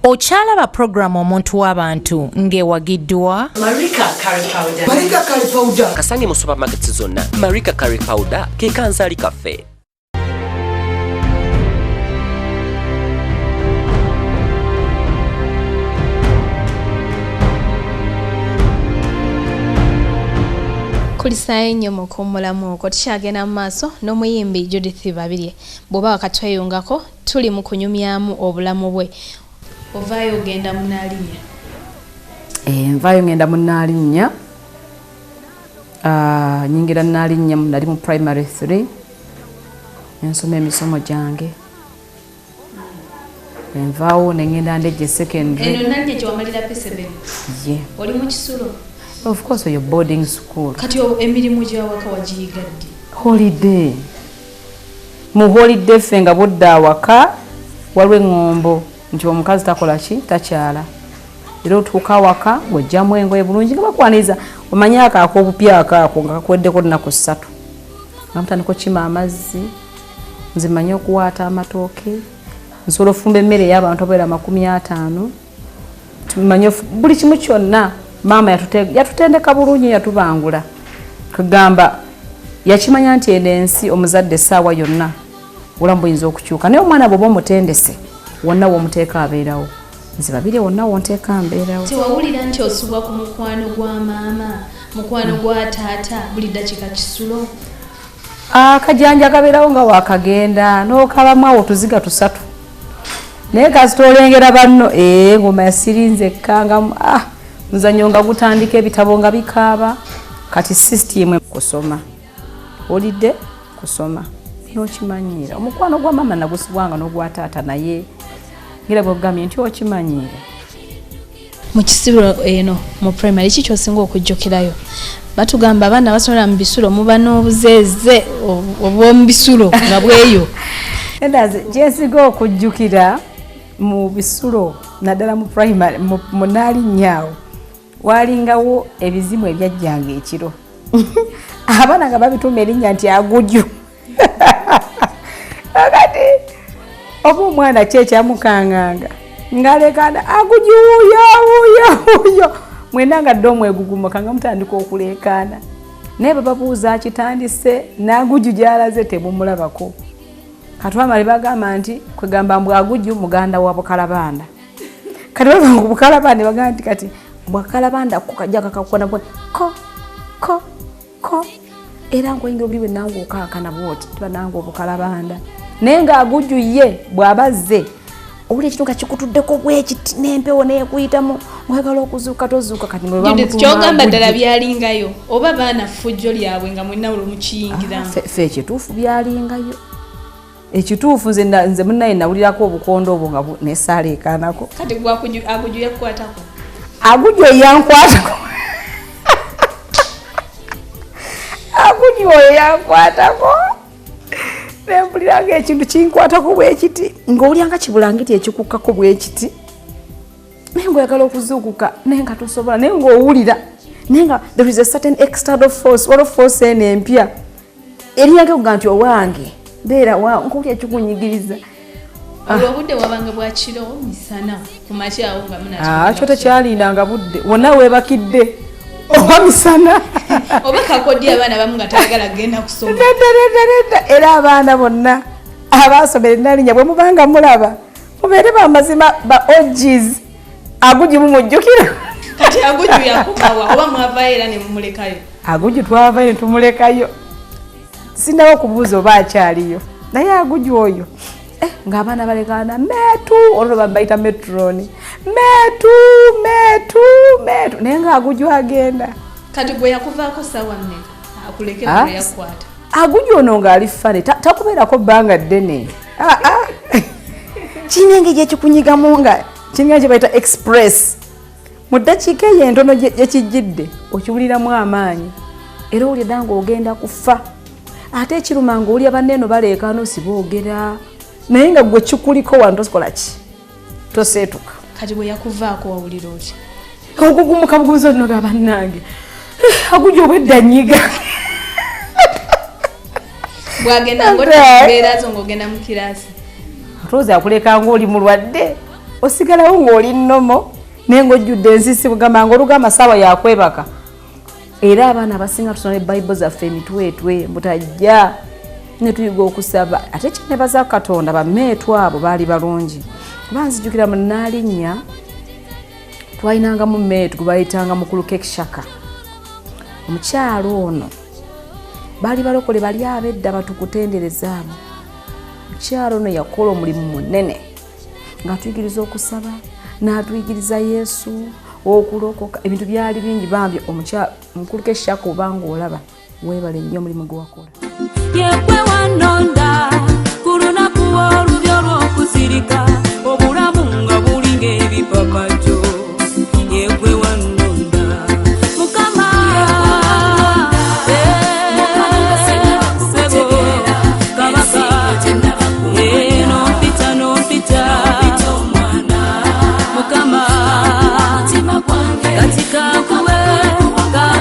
Ochalaba program omuntu w'abantu ng'ewagiddwa Marika Curry Powder. Kasange mu supermarkets zonna Marika Curry Powder ke kanzaali kaffe. Kulisayo nnyo mu kuwummulamu okwo tukyagenda mu maaso n'omuyimbi Judith Babirye bw'oba wakatweyungako tuli mu kunyumyamu obulamu bwe. Ovaayo ogenda Munnaalinnya? Nvaayo ngenda Munnaalinnya. Nyingira Munnaalinnya nali mu primary 3 ensoma emisomo gyange. Envaawo ne ngenda Ndejje secondary. Eno Nnaalinnya gye wamalira P7? Ye. Oli mu Kisulo? Of course your boarding school. Kati emirimu gy'awaka wagiyigadde? Holiday. Mu holiday ffe nga budda awaka waliwo eŋŋombo nti omukazi takola ki takyala. Era otuuka awaka ng'ojjamu engoye bulungi nga bakwaniriza omanye akaako obupya akaako nga kakweddeko nnaku 3. nga mutandika okima amazzi, nze manye okuwaata amatooke, nsobola ofumba emmere ey'abantu abawerera 50. Tumanye buli kimu kyonna maama yatutendeka bulungi yatubangula. Kugamba yakimanya nti eno ensi omuzadde essaawa yonna obulamu buyinza okukyuka. Naye omwana bw'oba omutendese wonna w'omuteeka abeerawo. Nze Babirye wonna wonteeka mbeerawo. Tewawulira nti osubwa ku mukwano gwa maama, mukwano gwa taata buli ddakiika Kisulo? Akajanja kabeerawo nga waakagenda n'okabamu awo tuziga 3. Naye kasita olengera banno ngoma yasirinze ekkangamu muzannyo nga gutandika ebitabo nga bikaaba. Kati system kusoma olidde kusoma n'okimanyiira. Omukwano gwa maama nagusibwanga n'ogwa taata naye ngira bw'ogambye nti okimanyiira. Mu Kisulo eno mu primary ki ky'osinga okujjukirayo? Batugamba abaana basomera mu bisulo muba n'obuzeeze obw'omu bisulo nga bweyo. Endaze gyensiga okujjukira mu bisulo naddala mu primary mu Nnaalinnya awo walingawo ebizimu ebyajjanga ekiro. Abaana nga babituma erinnya nti Agujju. Akati oba omwana ki ekyamukanganga ng'alekana Agujju wuyo mwena nga dde omwegugumuka nga mutandika okuleekaana. Naye bababuuza kitandise n'Agujju gy'alaze tebumulabako. Katwamale bagamba nti kwegamba mbu Agujju muganda wa Bukalabanda. Kati bava ku Bukalabanda bagamba nti kati Bukalabanda kukajja kakakona bwe ko era ngoyingira obuli bwe nange okaakana bwoti tiba nange Obukalabanda. Naye nga Agujju ye bw'abazze obuli ekitunga kikutuddeko bwekiti n'empewo neekuyitamu mwagala okuzuuka tozuuka. Kati mwe bamutuuma kyogamba ddala byalingayo oba baana ffujjo lyabwe nga mwenna buli mukiyingiramu? Ffe ekituufu byalingayo. Ekituufu nze munnaye nawulirako obukondo obwo nga nesaaleekaanako. Kati Agujju yakukwatako? Agujju yankwatako. Agujju oyo yankwatako. Nempuliranga ekintu kinkwatako bwekiti ng'olyanga kibulangiti ekikukkako bwekiti. Naye ng'oyagala okuzuukuka naye nga tosobola naye ng'owulira naye nga there is a certain external force waliwo force eno empya erinyaga okuga nti owange beera nkowulira ekikunyigiriza. Olw'obudde wabanga bwa kiro misana ku makyawo nga munakyo? Kyo tekyalindanga budde wonna weebakidde oba misana. Oba kakodya abaana bamu nga tayagala kugenda kusoma. Era abaana bonna abaasomera Nnaalinnya bwe mubanga mulaba mubeere bamazima ba OGs. Agujju mumujjukira? Kati Agujju yakubawa oba mwavaayo era ne mumulekayo? Agujju twavaayo ne tumulekayo. Sindawo okubuuza oba akyaliyo. Naye Agujju oyo ng'abaana balekaana metu olwo babayita metroni metu naye nga Agujju agenda. Kati gwe yakuvaako ssaawa mmeka akuleke bwe yakwata? Agujju ono ng'ali fane takubeerako bbanga ddene. Kirina engeri ekikunyigamu nga kirina kye bayita express. Mu ddakiika eyo entono gyekijjidde okiwuliramu amaanyi era owulira ng'ogenda kufa. Ate ekiruma ng'owulira banneeno baleekaana osiboogera naye nga gwe kikuliko wano tokola ki toseetuka. Kati bwe yakuvaako wawulira oti? Okugumuka bugumiza onoga bannange Agujju obwedda nnyiga. Bwagenda ng'otta mbeera zo ng'ogenda mu kiraasi? Atoza akuleka ng'oli mulwadde osigalawo ng'oli nnomo naye ng'ojjudde ensisi kugamba ng'olugamba saawa yakwebaka. Era abaana abasinga tusoma ebbayibuli zaffe emitwetwe mutajja ne tuyiga okusaba ate kyenebaza Katonda bammeetu abo baali balungi. Kuba nzijjukira mu Nnalinnya twalinangamu mmeetu gwe bayitanga Mukulu Kekshaka. Omukyalo ono baali balokole bali abedda batukutenderezaamu. Omukyalo ono yakola omulimu munene ng'atuyigiriza okusaba n'atuyigiriza Yesu okulokoka ebintu byali bingi bambi omukyalo Mukulu Kekshaka obanga olaba weebale nnyo omulimu gwe wakola. Yekwe wanonda kuluna kuwa olubyo lw'okusirika obulamu nga bulinga ebipapatyo. Yekwe wanonda Mukama sebo kabaka nompita Mukama katika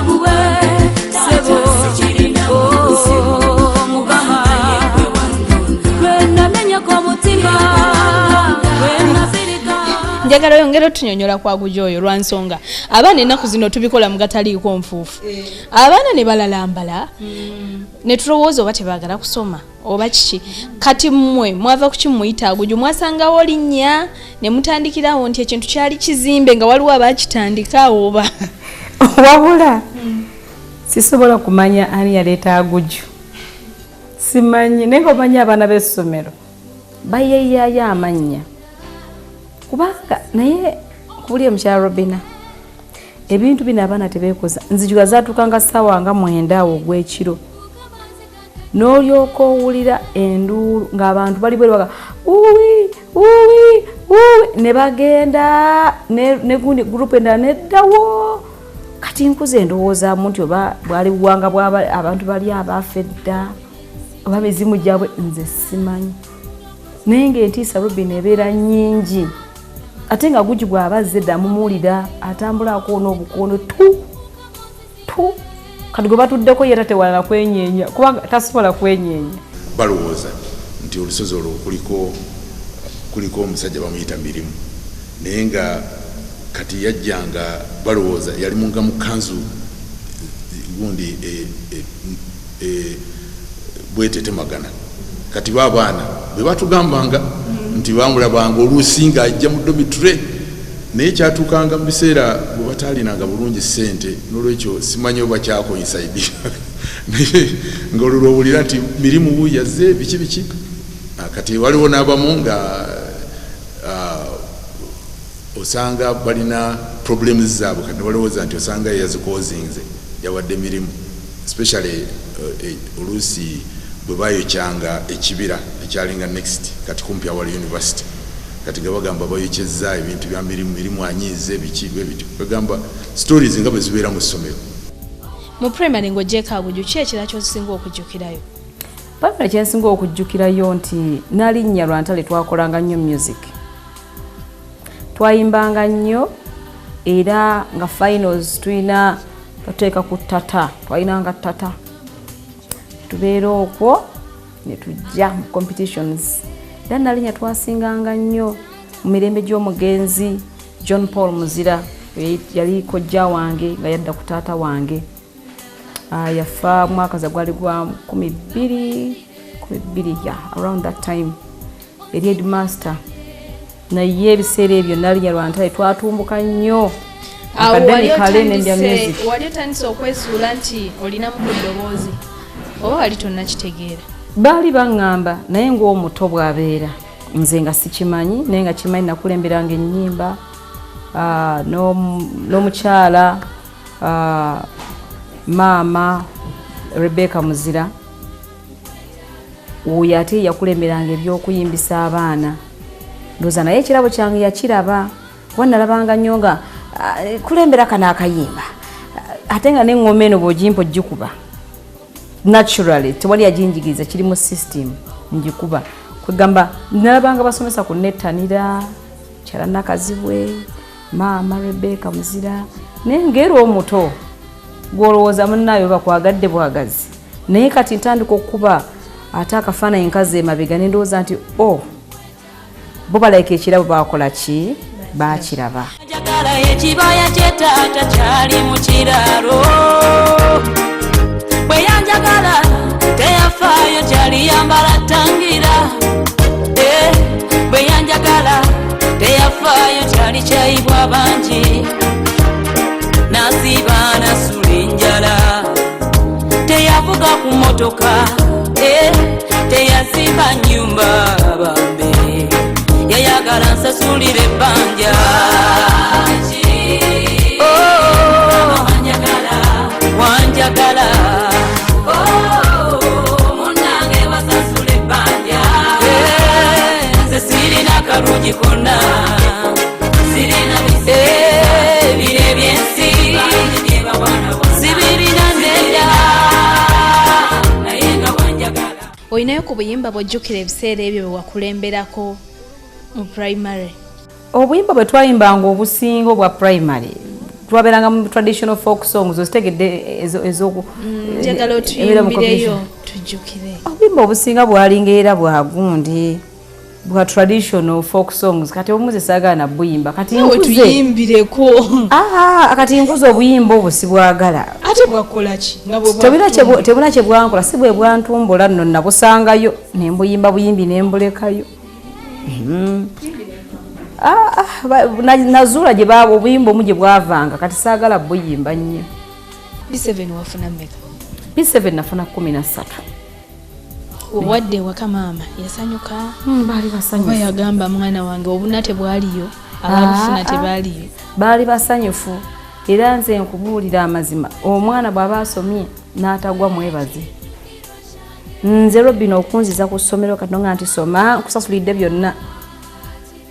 kuwe sebo njagala yongera tunyonyola kwa Gujoyo lwa nsonga abaana ennaku zino tubikola mu gataliiko nfuufu. Abaana ne balalambala ne tulowooza oba tebaagala kusoma oba kiki. Kati mmwe mwava ku kimuyita Gujo mwasangawo linnya ne mutandikirawo nti ekintu kyali kizimbe nga waliwo abaakitandika oba wabula sisobola kumanya ani yaleeta Gujo. Simanyi naye ng'omanyi abaana b'essomero bayeeyaayo amannya kubanga naye kubuli omukyala Robina ebintu bino abaana tebeekoza. Nzijuga zaatukanga ssaawa nga 9 awo ogw'ekiro n'olyoka owulira enduulu ng'abantu bali bwe baga uwi ne bagenda ne gundi gurupu endala neddawo. Kati nkuze ndowoozaamu nti oba bwali buwanga bw'aba abantu bali abaafa edda oba mizimu gyabwe nze simanyi. Naye ng'entiisa Robina ebeera nnyingi ate nga Gujo bw'aba azze edda mumuwulira atambula akoona obukono tu kati gwe batuddeko ye tatewalala kwenyeenya kubanga tasobola kwenyeenya. Balowooza nti olusozi olwo kuliko omusajja bamuyita Mirimu naye nga kati yajjanga balowooza yali munga mu kanzu gundi bwetetemagana. Kati baabaana bwe batugambanga nti bamulabanga oluusi ng'ajja mu domiture naye kyatuukanga mu biseera bwe bataalinanga bulungi ssente n'olwekyo simanyi oba kyakoinsaidi naye ng'olwo owulira nti Mirimu yazze biki. Kati waliwo n'abamu nga osanga balina problems zaabwe kati balowooza nti osanga yazikozinze yawadde Mirimu especially oluusi bwe bayokyanga ekibira ekyalinga next kati kumpi awali university kati gabagamba bayokyezza ebintu bya Mirimu anyiize biki bwe bityo bagamba stories nga bwe zibeera mu ssomero. Mu primary ng'ogyeko Gujo ki ekirala ky'osinga okujjukirayo? Primary kyensinga okujjukirayo nti Nnalinnya Lwantale twakolanga nnyo music. Twayimbanga nnyo era nga finals tulina tuteeka ku tata twayinanga tata tubeera okwo ne tujja mu competitions. Era Nnalinnya twasinganga nnyo mu mirembe gy'omugenzi John Paul Muzira yali kojja wange nga yadda ku taata wange. Yafa mwaka za gwali gwa 12 around that time eri headmaster naye ebiseera ebyo Nnalinnya Lwantale twatumbuka nnyo akademikale n'endya music. Wali otandise okwesuula nti olina mu ddoboozi oba wali tonnakitegeera? Baali baŋŋamba naye ng'omuto bw'abeera nze nga sikimanyi naye nga kimanyi nakulemberanga ennyimba n'omukyala maama Rebecca Muzira oyo ate yakulemberanga ebyokuyimbisa abaana. Ndowooza naye ekirabo kyange yakiraba kuba nalabanga nnyo nga kulembera kana akayimba ate nga n'eŋŋoma eno bw'ogimpa ogikuba naturally tewali yajinjigiriza kiri mu system njikuba kwegamba nalabanga basomesa ku nettanira kyala nakazibwe maama Rebecca Muzira naye ng'era omuto gw'olowooza munnaayo bakwagadde bwagazi naye kati ntandika okuba ate akafaananyi nkazi emabega ne ndowooza nti bo balayika ekirabo bakola ki bakiraba njagala ekibaya kyetaata kyali mu kiralo bwe yanjagala teyafaayo kyali yambala tangira bwe yanjagala teyafaayo kyali kyayibwa bangi nasiba nasula enjala teyavuga ku motoka teyazimba nyumba bambe yayagala nsasulire ebbanja wanjagala munange basasula ebbanja nze sirina kalungi konna sirina bire byensi sibirina ndenda naye nga wanjagala. Olinayo ku buyimba bw'ojjukira ebiseera ebyo bwe wakulemberako mu primary? obuyimba bwe twayimbanga obusinga obwa primary twaberanga mu traditional folk songs ozitegedde njagala otuyimbireyo tujjukire. obuyimba obusinga bwalinga era bwagundi bwa traditional folk songs kati omuze saagala na buyimba kati tuyimbireko kati nkuze obuyimba obwo sibwagala ate bwakola ki tebuna kye bwankola si bwe bwantumbula nno nabusangayo nembuyimba buyimbi nembulekayo nazuula gye baba obuyimba omu gye bwavanga kati saagala buyimba nnyo. B7 wafuna mmeka? B7 nafuna 13. Owadde waka maama yasanyuka? Baali basanyufu. Oba yagamba mwana wange obuna tebwaliyo ababufuna tebaliyo? Baali basanyufu era nze nkubuulira amazima omwana bw'aba asomye n'atagwa mwebaze. Nze Robino okunziza ku ssomero kati nga nti soma nkusasulidde byonna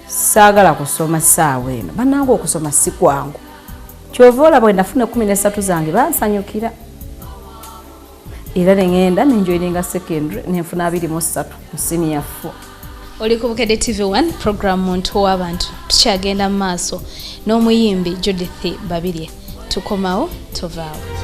saagala kusoma ssaawa eno bannange okusoma si kwangu kyova olaba bwe nafuna 13 zange bansanyukira era nengenda nenjoyiringa secondary nenfuna 23 mu senior 4. Oli ku Bukedde TV1 program muntu w'abantu tukyagenda mu maaso n'omuyimbi Judith Babirye tukomawo tovaawo.